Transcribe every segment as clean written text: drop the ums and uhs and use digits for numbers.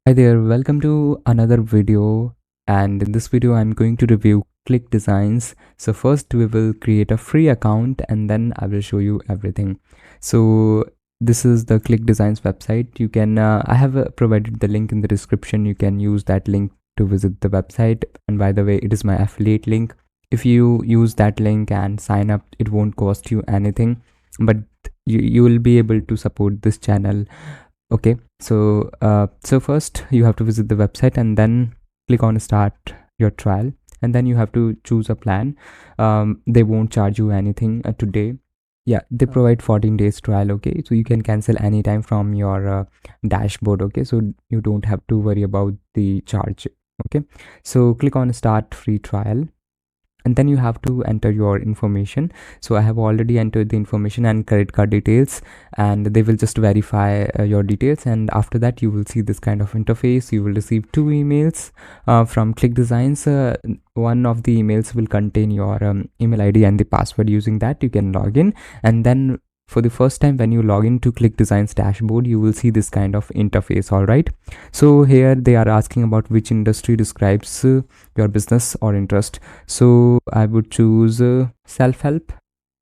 Hi there, welcome to another video, and in this video I'm going to review ClickDesigns. So first we will create a free account and then I will show you everything. So this is the ClickDesigns website. You can I have provided the link in the description. You can use that link to visit the website, and by the way, it is my affiliate link. If you use that link and sign up, it won't cost you anything, but you will be able to support this channel. Okay, so first you have to visit the website and then click on start your trial, and then you have to choose a plan. They won't charge you anything today. Yeah, they provide 14 days trial. Okay, so you can cancel anytime from your dashboard. Okay, so you don't have to worry about the charge. Okay, so click on start free trial, and then you have to enter your information. So I have already entered the information and credit card details, and they will just verify your details, and after that you will see this kind of interface. You will receive two emails from ClickDesigns. One of the emails will contain your email ID and the password. Using that you can log in, and then for the first time when you log into ClickDesigns dashboard, you will see this kind of interface. All right, so here they are asking about which industry describes your business or interest. So I would choose self-help.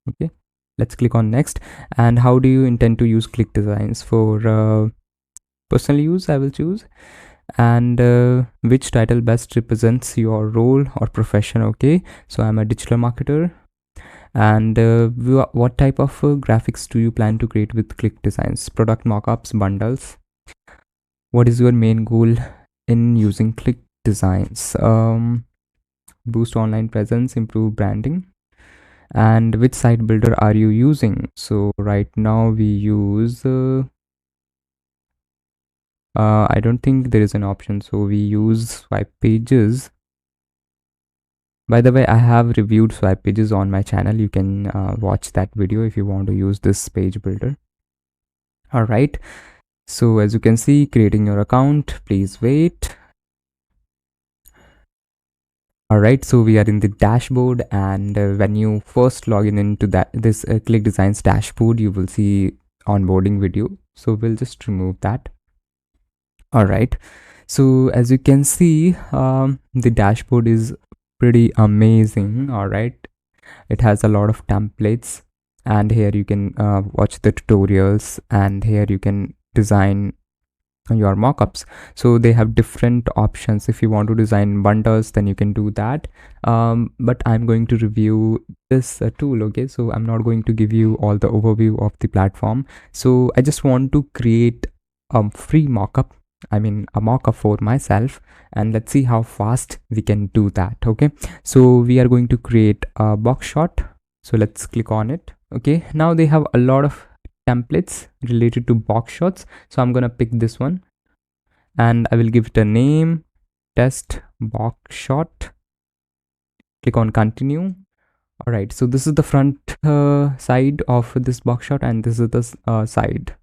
Okay, let's click on next. And how do you intend to use ClickDesigns? For personal use I will choose. And which title best represents your role or profession? Okay, so I'm a digital marketer. And what type of graphics do you plan to create with ClickDesigns? Product mockups, bundles? What is your main goal in using ClickDesigns? Boost online presence, improve branding. And which site builder are you using? So right now we use I don't think there is an option, so we use swipe pages. By the way, I have reviewed swipe pages on my channel. You can watch that video if you want to use this page builder. All right, so as you can see, creating your account, please wait. All right, so we are in the dashboard, and when you first log in into this ClickDesigns dashboard, you will see onboarding video. So we'll just remove that. All right, so as you can see, the dashboard is pretty amazing. All right, it has a lot of templates, and here you can watch the tutorials, and here you can design your mockups. So they have different options. If you want to design bundles, then you can do that, but I'm going to review this tool. Okay, so I'm not going to give you all the overview of the platform. So I just want to create a free mockup, I mean a mockup for myself, and let's see how fast we can do that. Okay, so we are going to create a box shot. So let's click on it. Okay, now they have a lot of templates related to box shots, so I'm gonna pick this one and I will give it a name, test box shot. Click on continue. All right, so this is the front side of this box shot, and this is the side.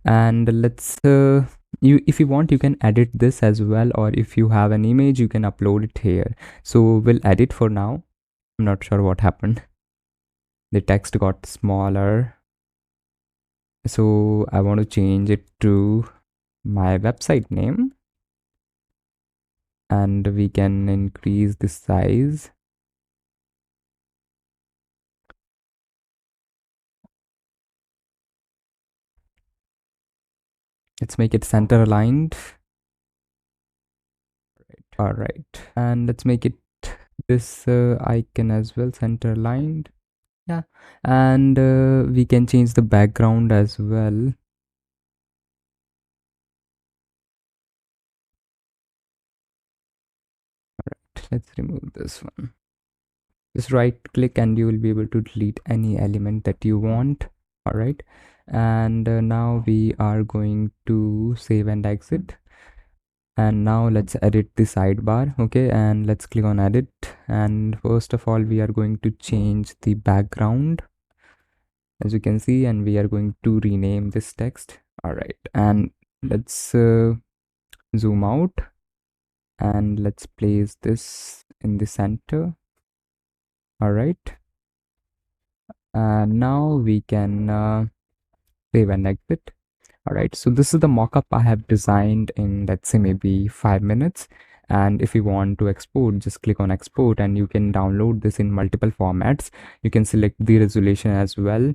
And let's you, if you want, you can edit this as well, or if you have an image, you can upload it here. So we'll edit for now. I'm not sure what happened. The text got smaller, so I want to change it to my website name, and we can increase the size. Let's make it center aligned. All right, and let's make it this icon as well center aligned. Yeah, and we can change the background as well. Let's remove this one. Just right click and you will be able to delete any element that you want. All right, and now we are going to save and exit. And now let's edit the sidebar. Okay, and let's click on edit, and first of all we are going to change the background, as you can see, and we are going to rename this text. All right, and let's zoom out, and let's place this in the center. All right, and now we can save and exit. All right, so this is the mockup I have designed in, let's say, maybe 5 minutes. And if you want to export, just click on export and you can download this in multiple formats. You can select the resolution as well.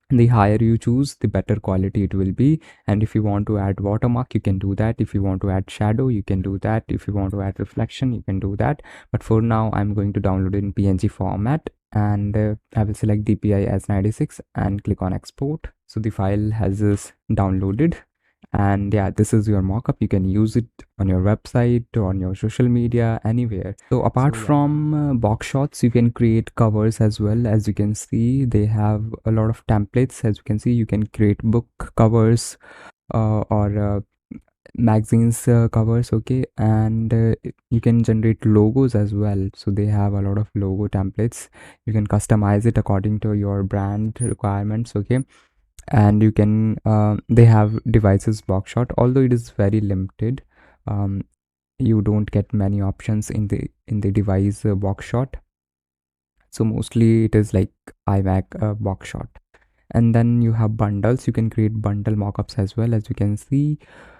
The higher you choose, the better quality it will be. And if you want to add watermark, you can do that. If you want to add shadow, you can do that. If you want to add reflection, you can do that. But for now, I'm going to download it in PNG format, and I will select DPI as 96 and click on export. So the file has this downloaded, and yeah, this is your mockup. You can use it on your website, on your social media, anywhere. So apart from box shots, you can create covers as well. As you can see, they have a lot of templates. As you can see, you can create book covers, or magazines covers, okay. And you can generate logos as well. So they have a lot of logo templates. You can customize it according to your brand requirements, okay. And you can they have devices box shot, although it is very limited. um, you don't get many options in the device box shot. So mostly it is like iMac box shot. And then you have bundles. You can create bundle mockups as well. As you can see,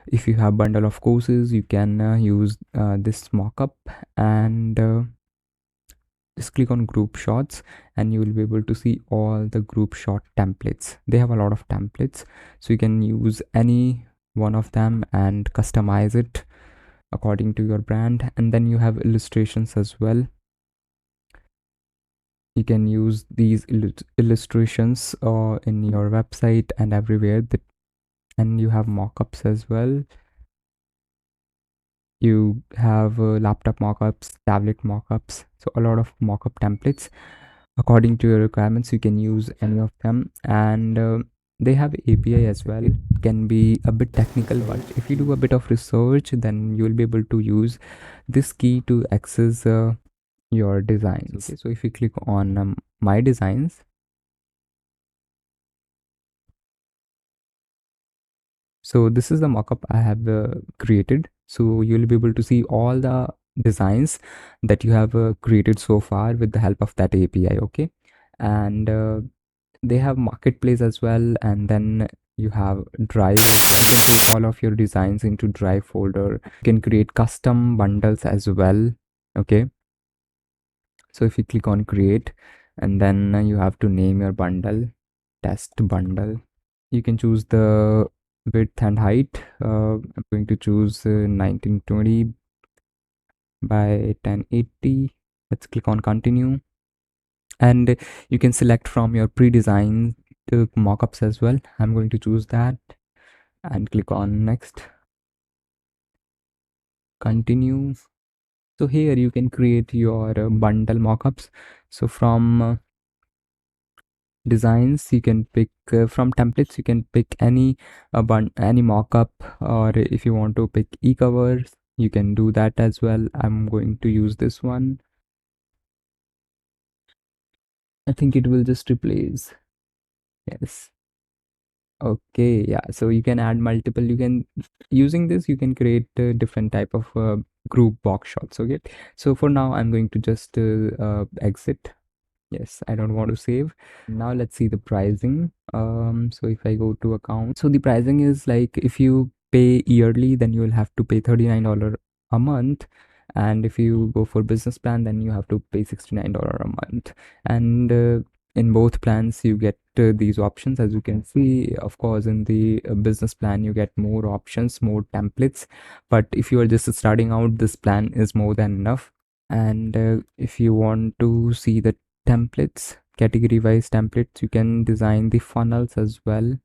if you have bundle of courses, you can use this mockup, and just click on group shots and you will be able to see all the group shot templates. They have a lot of templates, so you can use any one of them and customize it according to your brand. And then you have illustrations as well. You can use these illustrations in your website and everywhere. And you have mockups as well. You have laptop mockups, tablet mockups, so a lot of mockup templates. According to your requirements, you can use any of them. And they have API as well. It can be a bit technical, but if you do a bit of research, then you will be able to use this key to access your designs. Okay, so if you click on my designs, so this is the mockup I have created. So you'll be able to see all the designs that you have created so far with the help of that API, okay. And they have marketplace as well, and then you have drive as well. You can put all of your designs into drive folder. You can create custom bundles as well, okay. So if you click on create, and then you have to name your bundle, test bundle. You can choose the width and height. I'm going to choose 1920 by 1080. Let's click on continue, and you can select from your pre-designed mockups as well. I'm going to choose that and click on next, continue. So here you can create your bundle mockups. So from designs, you can pick from templates, you can pick any any mockup, or if you want to pick e-covers, you can do that as well. I'm going to use this one. I think it will just replace. Yes. Okay, yeah, so you can add multiple. You can, using this, you can create different type of group box shots, okay. So for now, I'm going to just exit. Yes, I don't want to save. Now let's see the pricing. So if I go to account, so the pricing is like, if you pay yearly, then you will have to pay $39 a month. And if you go for business plan, then you have to pay $69 a month. And in both plans, you get these options. As you can see, of course, in the business plan, you get more options, more templates. But if you are just starting out, this plan is more than enough. And if you want to see the templates, category wise templates, you can design the funnels as well.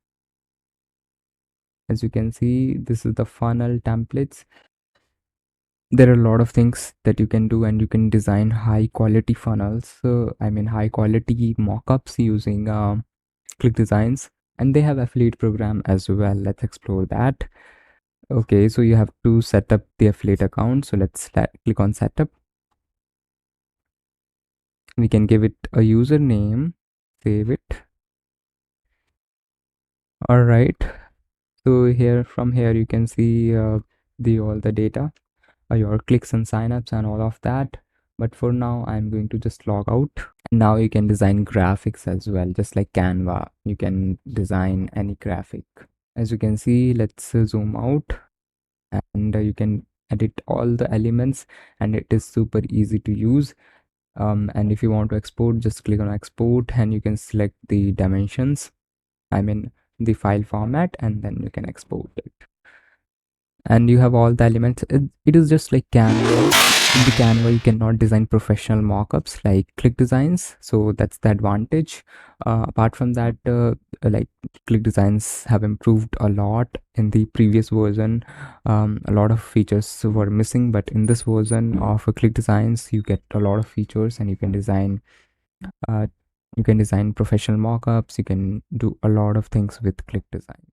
As you can see, this is the funnel templates. There are a lot of things that you can do, and you can design high quality funnels, I mean high quality mockups using ClickDesigns. And they have affiliate program as well. Let's explore that. Okay, so you have to set up the affiliate account. So let's click on setup. We can give it a username, save it. All right, so here, from here, you can see the all the data, your clicks and signups and all of that. But for now, I'm going to just log out. Now you can design graphics as well, just like Canva. You can design any graphic. As you can see, let's zoom out, and you can edit all the elements, and it is super easy to use. And if you want to export, just click on export, and you can select the dimensions, I mean the file format, and then you can export it. And you have all the elements. It is just like Canva. In the Canva, you cannot design professional mockups like ClickDesigns, so that's the advantage. Apart from that, like ClickDesigns have improved a lot. In the previous version, a lot of features were missing, but in this version of ClickDesigns, you get a lot of features, and uh, you can design professional mockups. You can do a lot of things with ClickDesign.